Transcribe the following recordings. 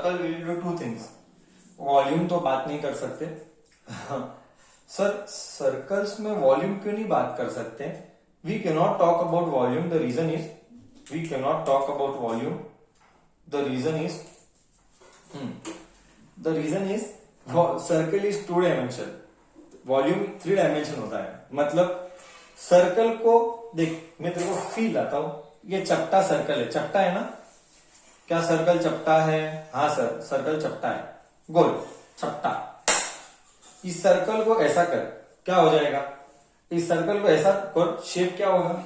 Circle will do two things. Volume तो बात नहीं कर सकते। सर सर्कल्स में वॉल्यूम क्यों नहीं बात कर सकते? We can not talk about volume, the reason is we can not talk about volume, the reason is circle is 2 dimension, volume 3 dimension होता है। मतलब सर्कल को देख, मैं तेरे को फील आता हूं, ये चपटा सर्कल है, चपटा है ना? क्या सर्कल चपटा है? हाँ सर, सर्कल चपटा है, गोल चपटा। इस सर्कल को ऐसा कर, क्या हो जाएगा? इस सर्कल को ऐसा कर, शेप क्या होगा?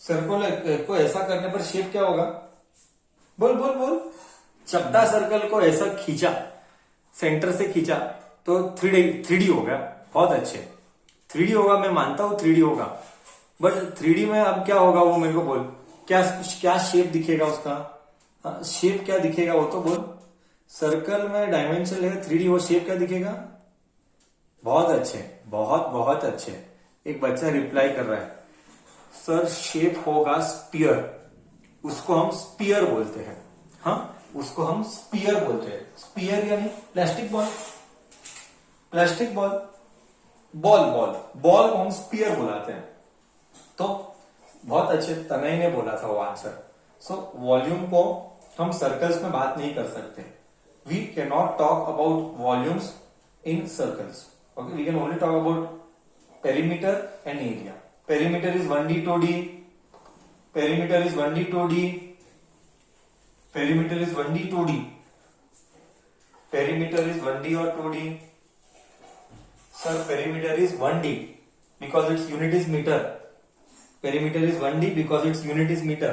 सर्कल को ऐसा करने पर शेप क्या होगा? बोल बोल बोल। चपटा सर्कल को ऐसा खींचा, सेंटर से खींचा तो 3D हो गया। बहुत अच्छे, 3D होगा, मैं मानता हूं 3D होगा, बट 3D में अब क्या होगा वो मेरे को बोल। क्या क्या शेप दिखेगा उसका? शेप क्या दिखेगा वो तो बोल। सर्कल में डायमेंशन है 3D, वो शेप क्या दिखेगा? बहुत अच्छे, बहुत बहुत अच्छे। एक बच्चा रिप्लाई कर रहा है, सर शेप होगा स्पीयर, उसको हम स्पीयर बोलते हैं। हाँ, उसको हम स्पीयर बोलते हैं। स्पीयर यानी plastic ball, plastic ball, ball ball ball को हम स्पीयर बुलाते हैं। तो बहुत अच्छे तनय ने बोला था वो आंसर। सो वॉल्यूम को हम सर्कल्स में बात नहीं कर सकते। We can not talk about volumes in circles. Okay, we can only talk about perimeter and area. Perimeter is 1D 2D, perimeter is 1D 2D, perimeter is 1D 2D, perimeter is 1D और 2D। Sir, perimeter is 1D because its unit is meter. Perimeter is 1D because its unit is meter.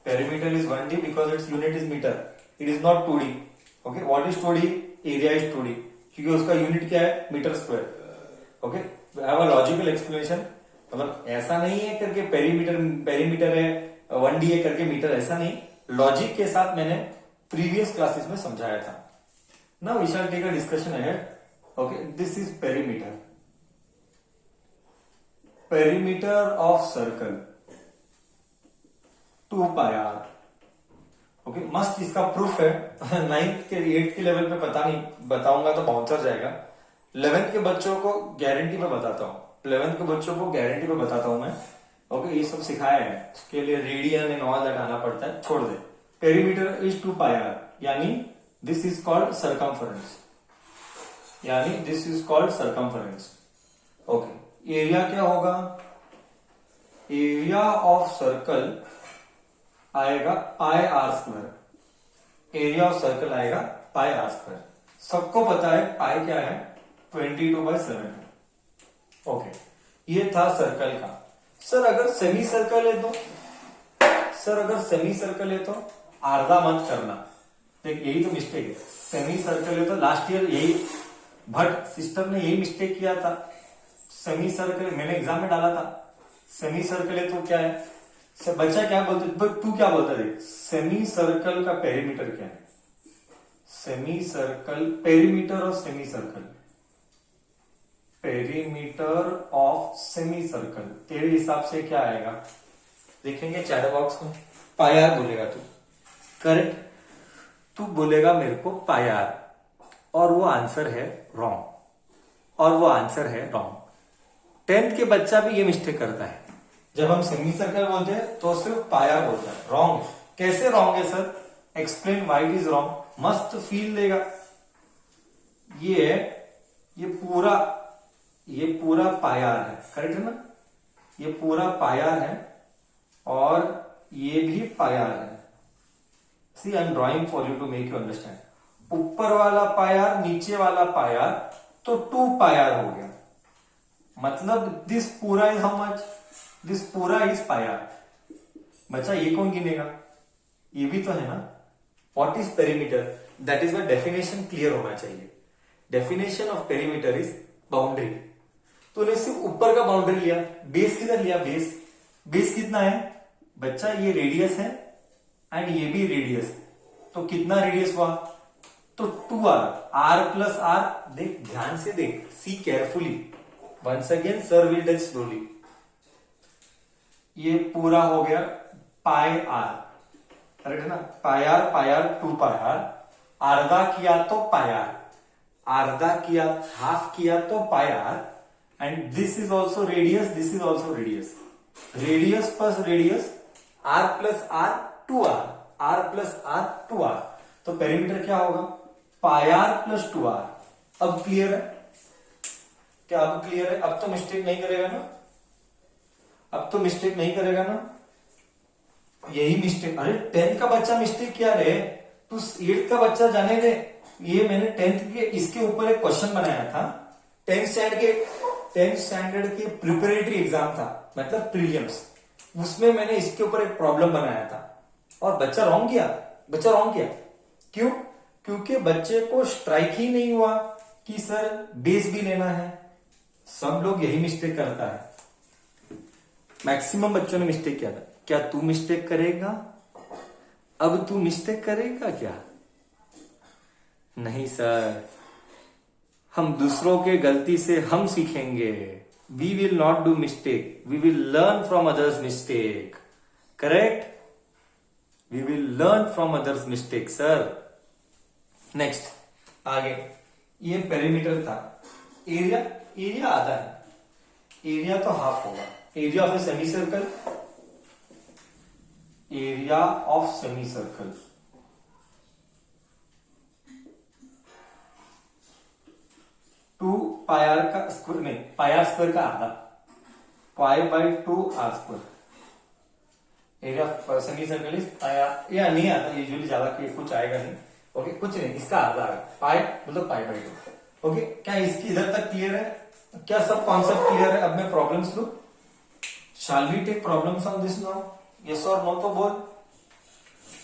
Perimeter is 1D because its unit is meter. It is not 2D. Okay, what is 2D? Area is 2D. क्योंकि उसका unit क्या है? Metre square. Okay, I have a logical explanation. मतलब ऐसा नहीं है करके perimeter है 1D है करके मीटर, ऐसा नहीं। लॉजिक के साथ मैंने प्रीवियस क्लासेस में समझाया था। Now we shall take a discussion ahead. Okay, this is perimeter. Perimeter of circle 2 pi r. Okay, मस्त इसका प्रूफ है। 9th के 8th के लेवल पे पता नहीं, बताऊंगा तो बाउंसर जाएगा। 11th के बच्चों को गारंटी पे बताता हूँ, 11th के बच्चों को गारंटी पे बताता हूँ मैं। ओके, ये सब सिखाया है, उसके लिए रेडियन एंड ऑल दैट आना पड़ता है, छोड़ दे। पेरीमीटर इज 2 pi r, यानी दिस इज कॉल्ड सर्कमफरेंस, यानी this is called circumference. Okay, area क्या होगा? एरिया ऑफ सर्कल आएगा pi r square. Area of circle आएगा पाई आर स्क्वायर। सबको पता है पाई क्या है? 22/7। ओके, ये था सर्कल का। सर अगर सेमी सर्कल है तो? सर अगर सेमी सर्कल है तो आधा मत करना। देख, यही तो मिस्टेक है। सेमी सर्कल है तो लास्ट ईयर यही भट्ट सिस्टम ने यही मिस्टेक किया था। सेमी सर्कल मैंने एग्जाम में डाला था, सेमी सर्कल है तो क्या है? बच्चा क्या बोलते, तू क्या बोलता है? सेमी सर्कल का पेरीमीटर क्या है? Semi circle, perimeter of semi circle, perimeter of semi circle तेरे हिसाब से क्या आएगा? देखेंगे चैट बॉक्स में। पाई आर बोलेगा तू, करेक्ट? तू बोलेगा मेरे को पाई आर, और वो आंसर है रॉन्ग, और वो आंसर है रॉन्ग। 10th के बच्चा भी ये मिस्टेक करता है। जब हम सेमी सर्कल बोलते हैं तो सिर्फ पाई आर बोलता है। रॉन्ग। कैसे रॉन्ग है sir? Explain why it is wrong. मस्त फील देगा। ये पूरा पाई आर है, करेक्ट है ना? ये पूरा पाई आर है और ये भी पाई आर है। See, I am drawing for you to make you understand. ऊपर वाला पाई आर, नीचे वाला पाई आर, तो 2 पाई आर हो गया। मतलब दिस पूरा इज हाउ मच? दिस पूरा इज पाई आर। बच्चा ये कौन गिनेगा? ये भी तो है ना। What is perimeter? That is the definition clear होना चाहिए। Definition of perimeter is boundary. तूने सिर्फ ऊपर का बाउंड्री लिया, बेस किधर लिया? बेस कितना है बच्चा? ये रेडियस है एंड ये भी रेडियस है, तो कितना रेडियस हुआ? तो 2r, r प्लस r। देख, ध्यान से देख, see carefully. Once again sir will touch slowly. ये पूरा हो गया पाई आर, करेक्ट है ना? पाई आर 2 पाई आर, आधा किया तो पाई आर, आधा किया हाफ किया तो pi r, and this is also radius, this is also radius, radius plus radius, r plus r two r, r plus r two r, तो पेरीमीटर क्या होगा, pi r plus two r. अब clear है क्या, अब clear है, अब तो मिस्टेक नहीं करेगा ना, अब तो मिस्टेक नहीं करेगा ना, यही मिस्टेक, अरे 10th का बच्चा मिस्टेक क्या रे, तू 8th का बच्चा जाने दे, ये मैंने 10th के इसके ऊपर एक क्वेश्चन बनाया था, 10th स्टैंडर्ड के प्रिपरेटरी एग्जाम था, मतलब प्रीलिम्स, उसमें मैंने इसके ऊपर एक प्रॉब्लम बनाया था और बच्चा रॉन्ग किया, बच्चा रॉन्ग किया, क्यों, क्योंकि बच्चे को स्ट्राइक ही नहीं हुआ कि सर बेस भी लेना है। सब लोग यही मिस्टेक करता है, मैक्सिमम बच्चों ने मिस्टेक किया था। क्या तू मिस्टेक करेगा, अब तू मिस्टेक करेगा क्या, नहीं सर, हम दूसरों के गलती से हम सीखेंगे, we will not do mistake, we will learn from others mistake, correct, we will learn from others mistake sir. Next आगे, ये पेरीमीटर था, एरिया, एरिया आधा है, एरिया तो हाफ होगा, area of a semi circle, area of semi circle, two pi r का square, नहीं pi r square का आधा, pi by two r square, area semi circle is pi r, या नहीं आता यूजुअली, ज्यादा कुछ आएगा नहीं, ओके कुछ नहीं, इसका आधा है, पाई मतलब पाई बाई टू, ओके। क्या इसकी इधर तक क्लियर है, क्या सब कॉन्सेप्ट क्लियर है, अब मैं प्रॉब्लम्स लू, shall we take problems on this now, yes और नो तो बोल,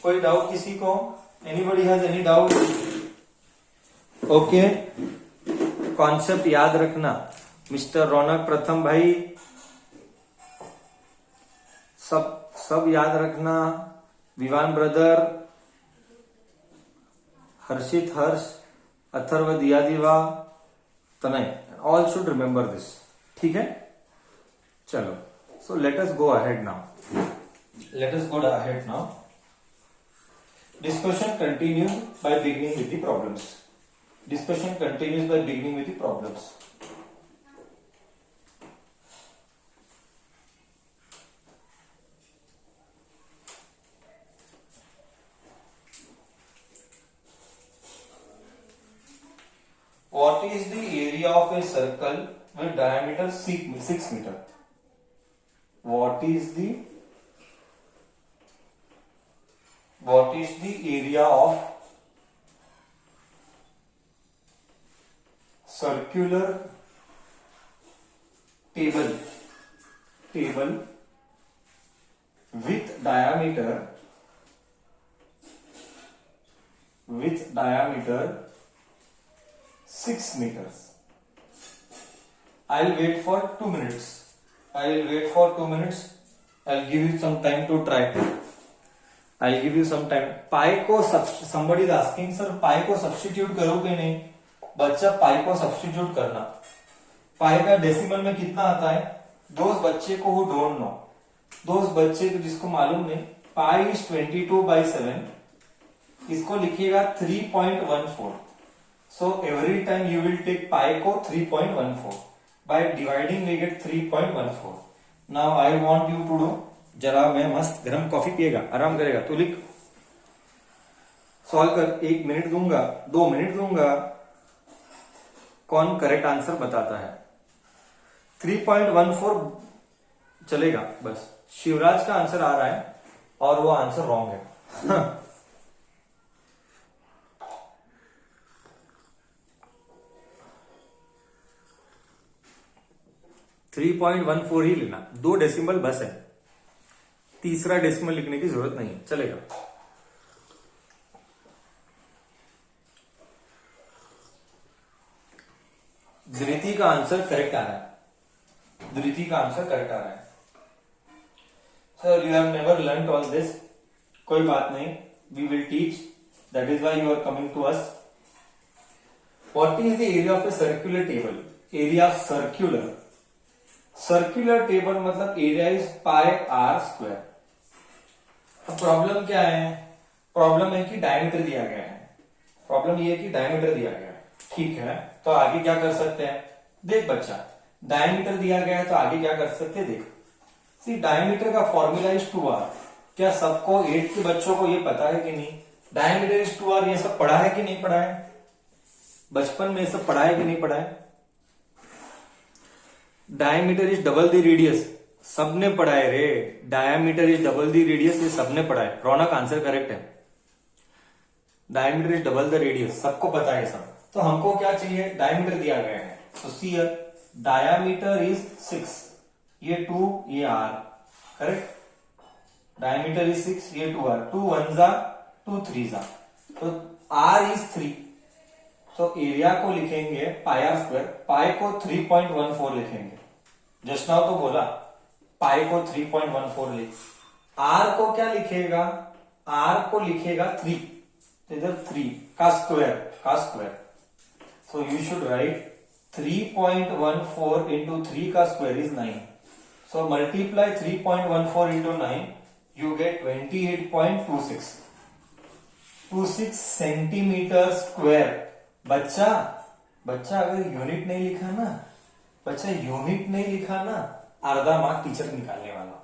कोई डाउट किसी को, anybody has any doubt, okay. Concept याद रखना, मिस्टर रौनक प्रथम भाई, सब याद रखना, Vivaan brother, Harshit Harsh, Atharva Diya Diva, Tanay, all should remember this, ठीक है, चलो, so let us go ahead now, let us go ahead now, discussion continues by beginning with the problems, discussion continues by beginning with the problems. What is the area of a circle with diameter 6 meter? What is the area of circular table with diameter 6 meters? I'll wait for 2 minutes. I'll give you some time to try. I'll give you some time. पाई को somebody is asking, sir पाई को substitute करोगे नहीं? बच्चा पाई को substitute करना. पाई का decimal में कितना आता है? दोस्त बच्चे को who don't know, दोस्त बच्चे को जिसको मालूम नहीं, पाई इज 22/7, इसको लिखिएगा 3.14. So every time you will take पाई को 3.14. By dividing we get 3.14. Now I want you to do, जरा मैं मस्त गरम कॉफी पिएगा, आराम करेगा, तो लिख, सॉल्व कर. 1 मिनट दूंगा, 2 मिनट दूंगा, कौन करेक्ट आंसर बताता है? 3.14 चलेगा बस. शिवराज का आंसर आ रहा है और वो आंसर रॉन्ग है. 3.14 ही लेना, 2 डेसिमल बस है, तीसरा डेसिमल लिखने की जरूरत नहीं है, चलेगा. धृति का आंसर करेक्ट आ रहा है, धृति का आंसर करेक्ट आ रहा है. Sir you have never learn all this, कोई बात नहीं, we will teach, that is why you are coming to us. What is the area of a circular table? Area circular, circular table मतलब area is pi r square. अब problem क्या है? Problem है कि diameter दिया गया है, problem ये है कि डायमीटर दिया गया है, ठीक है, तो आगे क्या कर सकते हैं, देख बच्चा, डायमीटर दिया गया है तो आगे क्या कर सकते हैं, देख सी डायमीटर का फॉर्मूला इज 2r। क्या सबको 8 के बच्चों को ये पता है कि नहीं, डायमीटर इज 2r, ये सब पढ़ा है कि नहीं पढ़ा है, बचपन में सब पढ़ा है कि नहीं पढ़ा है। Diameter is double the radius, सबने पढ़ा है रे, diameter is double the radius, ये सबने पढ़ा है, रौनक आंसर करेक्ट है, diameter is double the radius, सबको पता है सब। तो हमको क्या चाहिए, डायमीटर दिया गया है, तो सी डायमीटर इज 6, ये 2 ये r, करेक्ट, डायमीटर इज 6 ये 2r, 2 1 जा 2 3 जा, तो r इज 3, तो एरिया को लिखेंगे पाई आर स्क्वायर, पाई को 3.14 लिखेंगे, जस्ट नाउ तो बोला पाई को 3.14 लिख, आर को क्या लिखेगा, आर को लिखेगा 3, तो इधर 3 का square, so you should write 3.14 into 3 का square is 9, so multiply 3.14 into 9, you get 28.26 centimetre square. बच्चा अगर यूनिट नहीं लिखा ना, आधा मार्क टीचर निकालने वाला,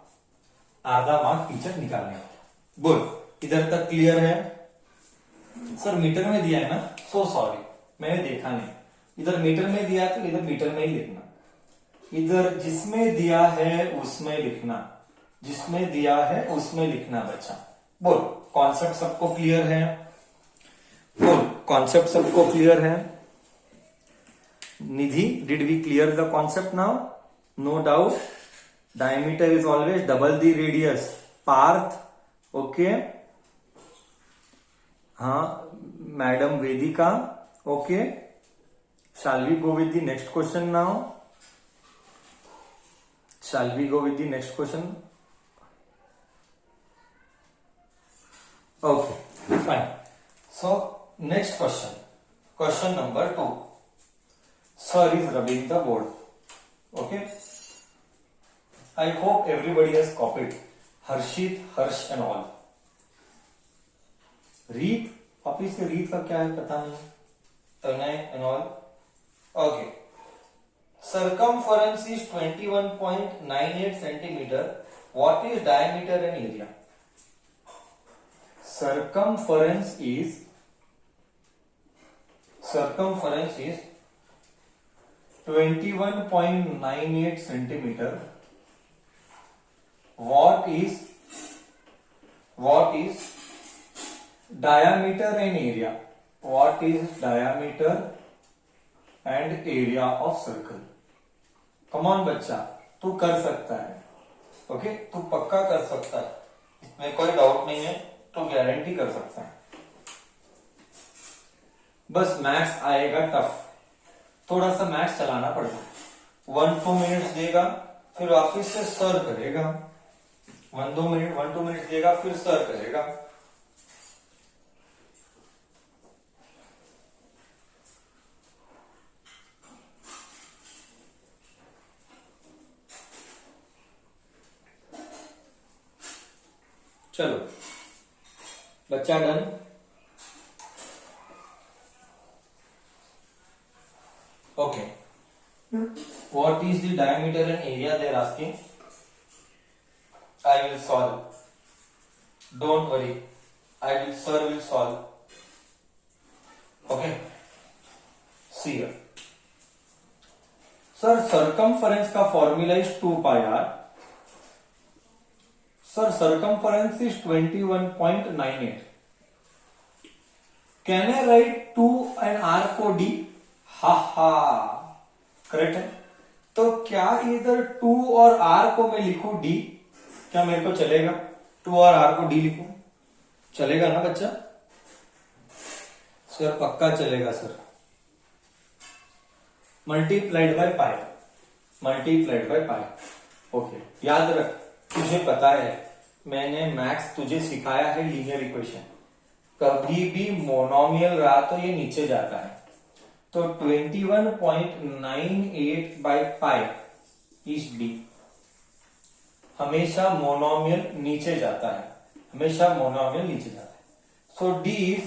बोल इधर तक क्लियर है। सर मीटर में दिया है ना, सो सॉरी मैंने देखा नहीं, इधर मीटर में दिया है तो इधर मीटर में ही लिखना, इधर जिसमें दिया है उसमें लिखना, बच्चा बोल कॉन्सेप्ट सबको क्लियर है, Nidhi did we clear the concept now, no doubt, diameter is always double the radius, Parth okay, हाँ madam Vedika okay, shall we go with the next question now, okay fine, so next question number 2, sir is rubbing the board, okay, I hope everybody has copied, Harshit, Harsh and all, रीत office से रीत का क्या है पता नहीं, तनय and all, okay, circumference is 21.98 centimeter, what is diameter and area, circumference is 21.98 centimeter, what is diameter and area, what is diameter and area of circle, come on बच्चा तू कर सकता है, ओके तू पक्का कर सकता है, इसमें कोई डाउट नहीं है, तो गारंटी कर सकता है, बस मैथ्स आएगा टफ, थोड़ा सा मैथ्स चलाना पड़ेगा, 1-2 मिनट्स देगा फिर वापिस से सर करेगा, 1-2 मिनट देगा फिर सर करेगा, चलो बच्चा done, okay, what is the diameter and area they are asking, I will solve, don't worry, sir will solve, okay, see here, sir circumference का formula is 2 pi r, sir circumference is 21.98, can I write 2 and r को d, हा correct है, तो क्या इधर 2 और r को मैं लिखूं d, क्या मेरे को चलेगा, 2 और r को d लिखूं, चलेगा ना बच्चा, सर पक्का चलेगा sir, multiplied by pi, okay, याद रख तुझे पता है मैंने मैथ्स तुझे सिखाया है लीनियर इक्वेशन, कभी भी मोनोमियल रहा तो ये नीचे जाता है, तो 21.98 बाय पाई इज डी, हमेशा मोनोमियल नीचे जाता है, सो डी इज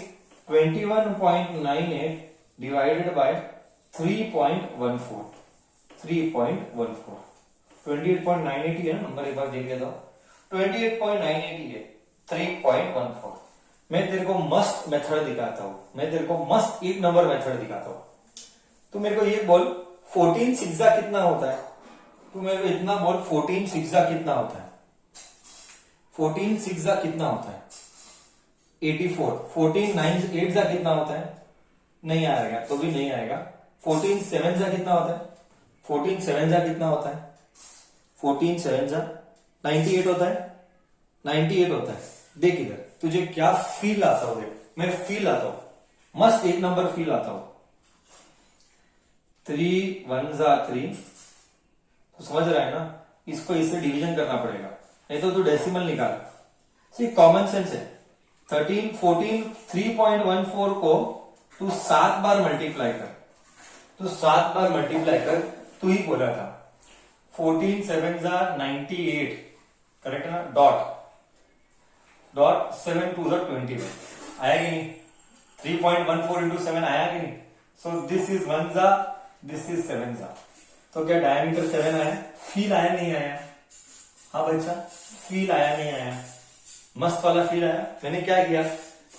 21.98 डिवाइडेड बाय 3.14 28.980 है ना नंबर, एक बार देख लेता हूं। 28.980 है 3.14। मैं तेरे को मस्त मेथड दिखाता हूं, मैं तेरे को मस्त एक नंबर मेथड दिखाता हूं। तू मेरे को ये बोल 14 सिक्सा कितना होता है? तू मेरे को इतना बोल 14 सिक्सा कितना होता है? 14 सिक्सा कितना होता है? 84। 14 9 8 जा कितना होता है? नहीं आएगा, तो भी नहीं आएगा। 14 7 जा कितना होता है? 14 7 जा कितना होता है? 14 7 जा 98 होता है। 98 होता है। देख इधर तुझे क्या फील आता हो, देख मैं फील आता हूं, मस्त एक नंबर फील आता हो। 3 1 जा 3, तो समझ रहा है ना, इसको इससे डिवीजन करना पड़ेगा, नहीं तो तू डेसिमल निकाल। कॉमन सेंस है। 13 14 3.14 को तू 7 बार मल्टीप्लाई कर, तो 7 बार मल्टीप्लाई कर। तू ही बोला था 14 7 जा 98, करेक्ट है ना? डॉट 7 2 जा 21 आया कि नहीं? 3.14 इंटू 7 आया कि नहीं? सो दिस इज 1 जा, दिस इज 7 जा। तो क्या डायमीटर 7 आया? फील आया नहीं आया? हाँ बच्चा, फील आया नहीं आया? मस्त वाला फील आया। मैंने क्या किया,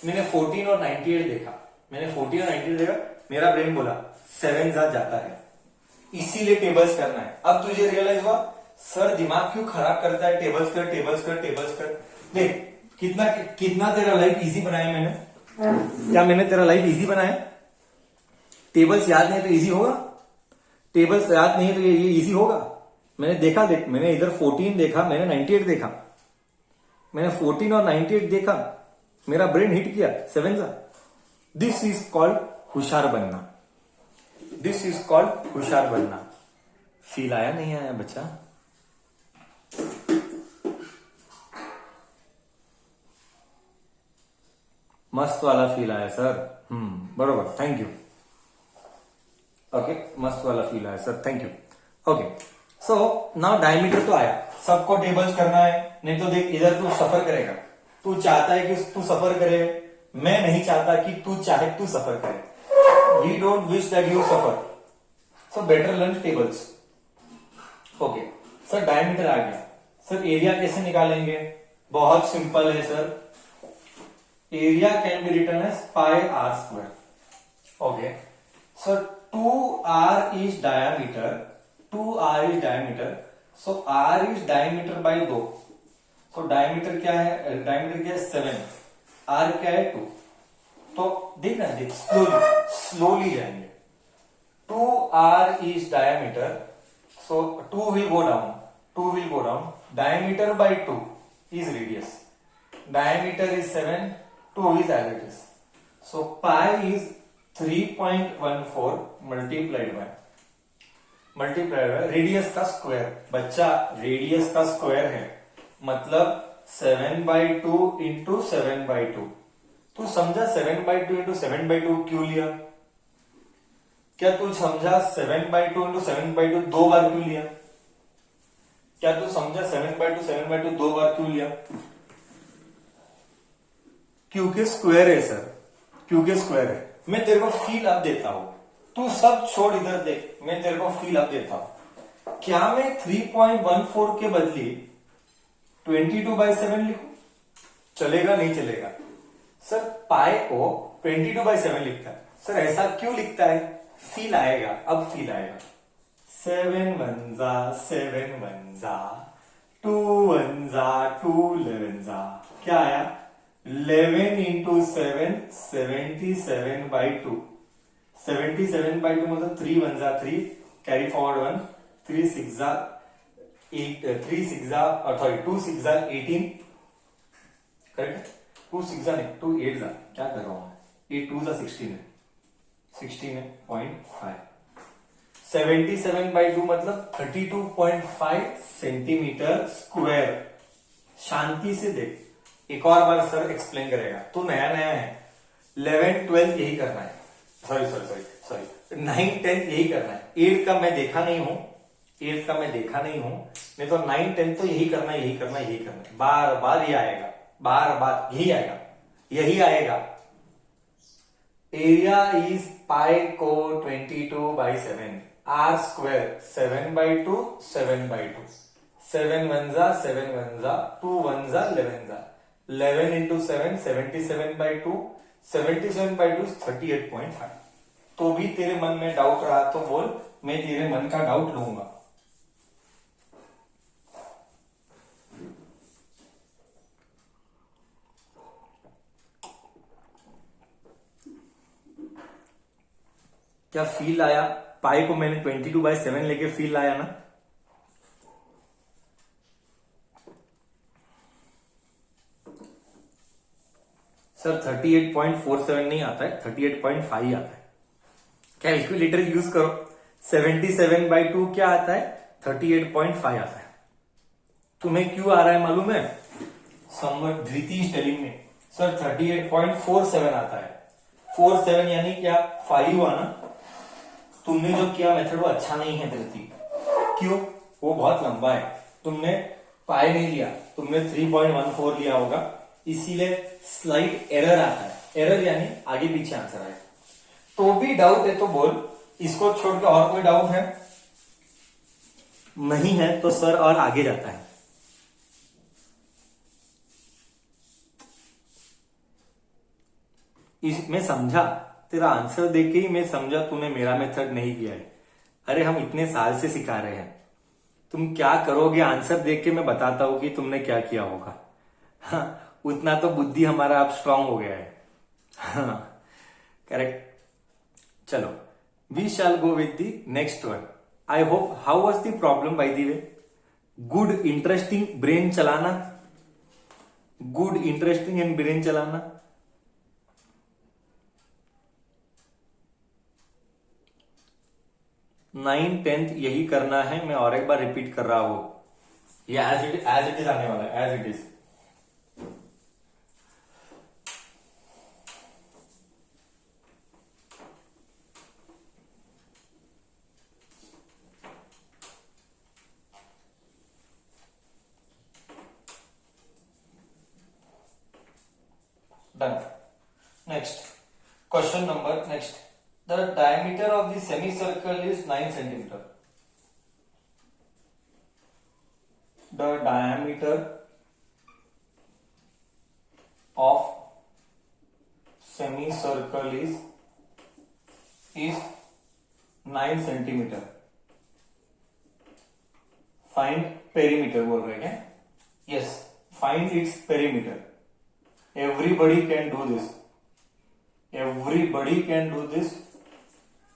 मैंने 14 और 98 देखा, मैंने 14 और 98 देखा, मेरा ब्रेन बोला 7 जा जाता है, इसीलिए टेबल्स करना है। अब तुझे रियलाइज हुआ सर दिमाग क्यों खराब करता है, टेबल्स कर टेबल्स कर टेबल्स कर। देख कितना कितना तेरा लाइफ इजी बनाया मैंने, क्या मैंने तेरा लाइफ इजी बनाया? टेबल्स याद नहीं है तो इजी होगा? टेबल्स याद नहीं है तो ये इजी होगा? मैंने देखा, देख मैंने इधर 14 देखा, मैंने 98 देखा, मैंने 14 और 98 देखा, मेरा ब्रेन हिट किया 7 जा। दिस इज कॉल्ड होशियार बनना, दिस इज कॉल्ड होशियार बनना। फील आया नहीं आया बच्चा? मस्त वाला फील आया सर। बरोबर, थैंक यू। ओके, मस्त वाला फील आया sir, thank you. Okay, so now diameter तो आया, सबको टेबल्स करना है, नहीं तो देख इधर तू सफर करेगा। तू चाहता है कि तू सफर करे, मैं नहीं चाहता कि तू चाहे तू सफर करे। We don't wish that you suffer, so better learn tables. Okay sir, diameter आ गया। सर एरिया कैसे निकालेंगे? बहुत सिंपल है sir, area can be written as pi r square. Okay sir, 2r is diameter, 2r is diameter, so r is diameter by 2, so diameter क्या है? diameter क्या है? 7, r क्या है? 2। तो देखना, देख स्लोली जाएंगे। 2r is diameter, so 2 will go down, 2 will go down, diameter by 2 is radius, diameter is 7, 2 is as it is, so pi is 3.14 multiplied by radius का स्क्वायर। बच्चा रेडियस का स्क्वायर है, मतलब 7/2 इंटू 7/2। तू समझा 7/2 into 7/2 क्यों लिया? क्या तू समझा 7/2 इंटू 7/2 दो बार क्यों लिया? क्या तू समझा 7/2 दो बार क्यों लिया? क्योंकि स्क्वायर है सर, क्योंकि स्क्वायर है। मैं तेरे को फील अप देता हूं, तू सब छोड़ इधर देख, मैं तेरे को फील अप देता हूं। क्या मैं 3.14 के बदले 22/7 लिखूं? चलेगा नहीं चलेगा? सर पाई को 22/7 लिखता है। सर ऐसा क्यों लिखता है? फील आएगा, अब फील आएगा। 7 1 जा 7 1 जा 2 1 जा 2 11 जा, क्या आया? 11 इंटू 7 77/2। 77/2 मतलब 3 1 जा 3, कैरी फॉरवर्ड 1, 3 6 जा 8, 3 6 जा सॉरी 2 6 जा 18, करेक्ट? 2 6 जा नहीं 2 8 जा, क्या कर रहा हूं मैं? 8 2 जा 16 है, 16 है 0.5। 77/2 मतलब 32.5 सेंटीमीटर स्क्वायर। शांति से देख, एक और बार सर एक्सप्लेन करेगा, तू नया नया है। 11 12 यही करना है, सॉरी 9 10 यही करना है। 8 का मैं देखा नहीं हूं, 8 का मैं देखा नहीं हूं, नहीं तो 9 10 तो यही करना है, यही करना है, यही करना है। बार बार ये आएगा, बार बार यही आएगा, यही आएगा। एरिया इज पाई को 22/7, आर स्क्वायर 7/2, 7/2, 7 1 जा 7 1 जा 2 1 जा 11 जा 11 into 7 77/2, 77/2 38.5। तो भी तेरे मन में डाउट रहा तो बोल, मैं तेरे मन का डाउट लूंगा। क्या फील आया? पाई को मैंने 22/7 लेके फील आया ना? सर 38.47 नहीं आता है, 38.5 आता है। कैलकुलेटर यूज करो। 77/2 क्या आता है? 38.5 आता है। तुम्हें क्यों आ रहा है मालूम है? Someone Dhriti is telling me sir 38.47 आता है। 47 यानी क्या? 5 हुआ ना? तुमने जो किया मेथड वो अच्छा नहीं है धृति। क्यों? वो बहुत लंबा है। तुमने पाई नहीं लिया, तुमने 3.14 लिया होगा, इसीलिए स्लाइड एरर आता है। एरर यानी आगे पीछे आंसर आए। तो भी डाउट है तो बोल, इसको छोड़ के और कोई डाउट है? नहीं है तो सर और आगे जाता है। मैं समझा, तेरा आंसर देख के ही मैं समझा तूने मेरा मेथड नहीं किया है। अरे हम इतने साल से सिखा रहे हैं, तुम क्या करोगे आंसर देख के मैं बताता हूं कि तुमने क्या किया होगा। हाँ, उतना तो बुद्धि हमारा अब स्ट्रांग हो गया है। हाँ करेक्ट। चलो, we shall go with the next one. I hope how was the problem by the way? Good interesting brain चलाना, गुड इंटरेस्टिंग एंड ब्रेन चलाना। 9 10th यही करना है। मैं और एक बार रिपीट कर रहा हूं, ये एज इट इज आने वाला है, as it is. Done. Next question number next. The diameter of the semicircle is 9 centimeter. The diameter of semicircle is 9 centimeter. Find perimeter बोल रहे हैं? Yes. Find its perimeter. Everybody can do this. Everybody can do this.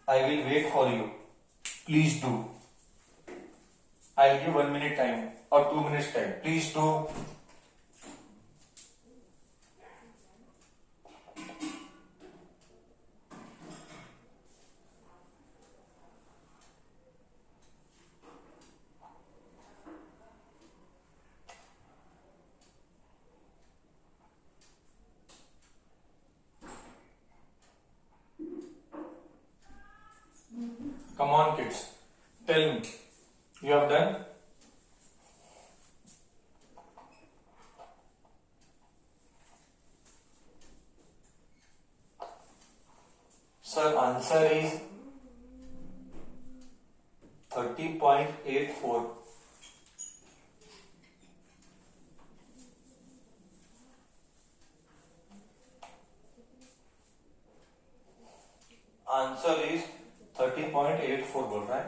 I will wait for you. Please do. I'll give 1 minute time or 2 minutes time. Please do. Come on kids, tell me, you have done? Sir, answer is 30.84. Answer is 30.84 बोल रहा है।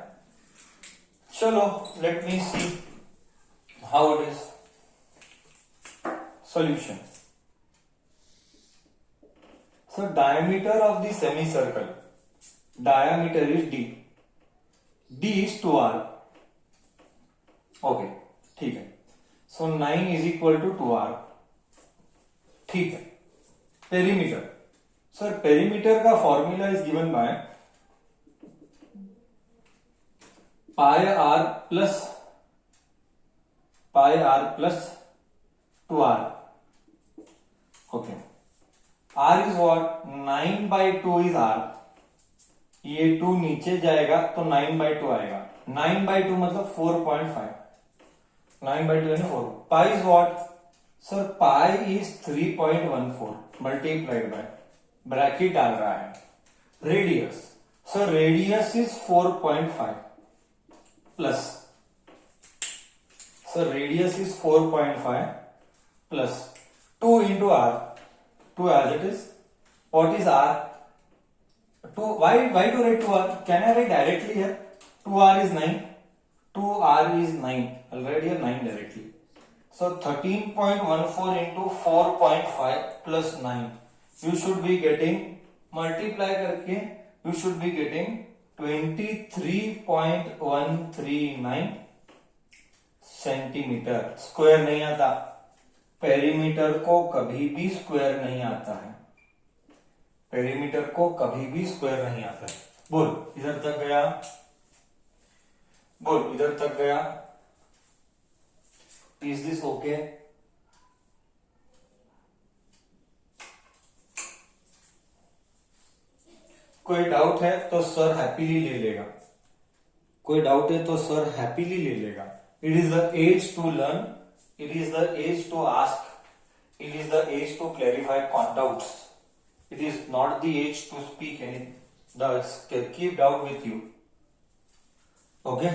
चलो, let me see how it is. Solution. So diameter of the semicircle, diameter is d, d is 2r. Okay, ठीक है। So 9 is equal to 2r. ठीक है। Perimeter. Sir, perimeter का formula is given by pi r plus 2r. Okay. R is what? 9/2 is R. ये 2 नीचे जाएगा तो 9/2 आएगा। 9/2 मतलब 4.5। 9/2 यानी 4। Pi is what? Sir, pi is 3.14 multiplied by bracket डाल रहा है, radius, sir radius is 4.5 plus, sir radius is 4.5 plus 2 into r, 2 as it is. What is r? 2, why to write 2r? Can I write directly here? 2r is 9, 2r is 9, I'll write here 9 directly. So 13.14 into 4.5 plus 9, you should be getting, multiply करके you should be getting 23.139 centimetre. Square नहीं आता, perimeter को कभी भी square नहीं आता है, perimeter को कभी भी स्क्वायर नहीं आता है. बोल इधर तक गया, बोल इधर तक गया. Is this okay? कोई डाउट है तो सर हैप्पीली ले लेगा, कोई डाउट है तो सर हैप्पीली ले लेगा. It is the age to learn, it is the age to ask, it is the age to clarify कॉन्डाउट्स. It is not the age to speak any, keep doubt with you. Okay.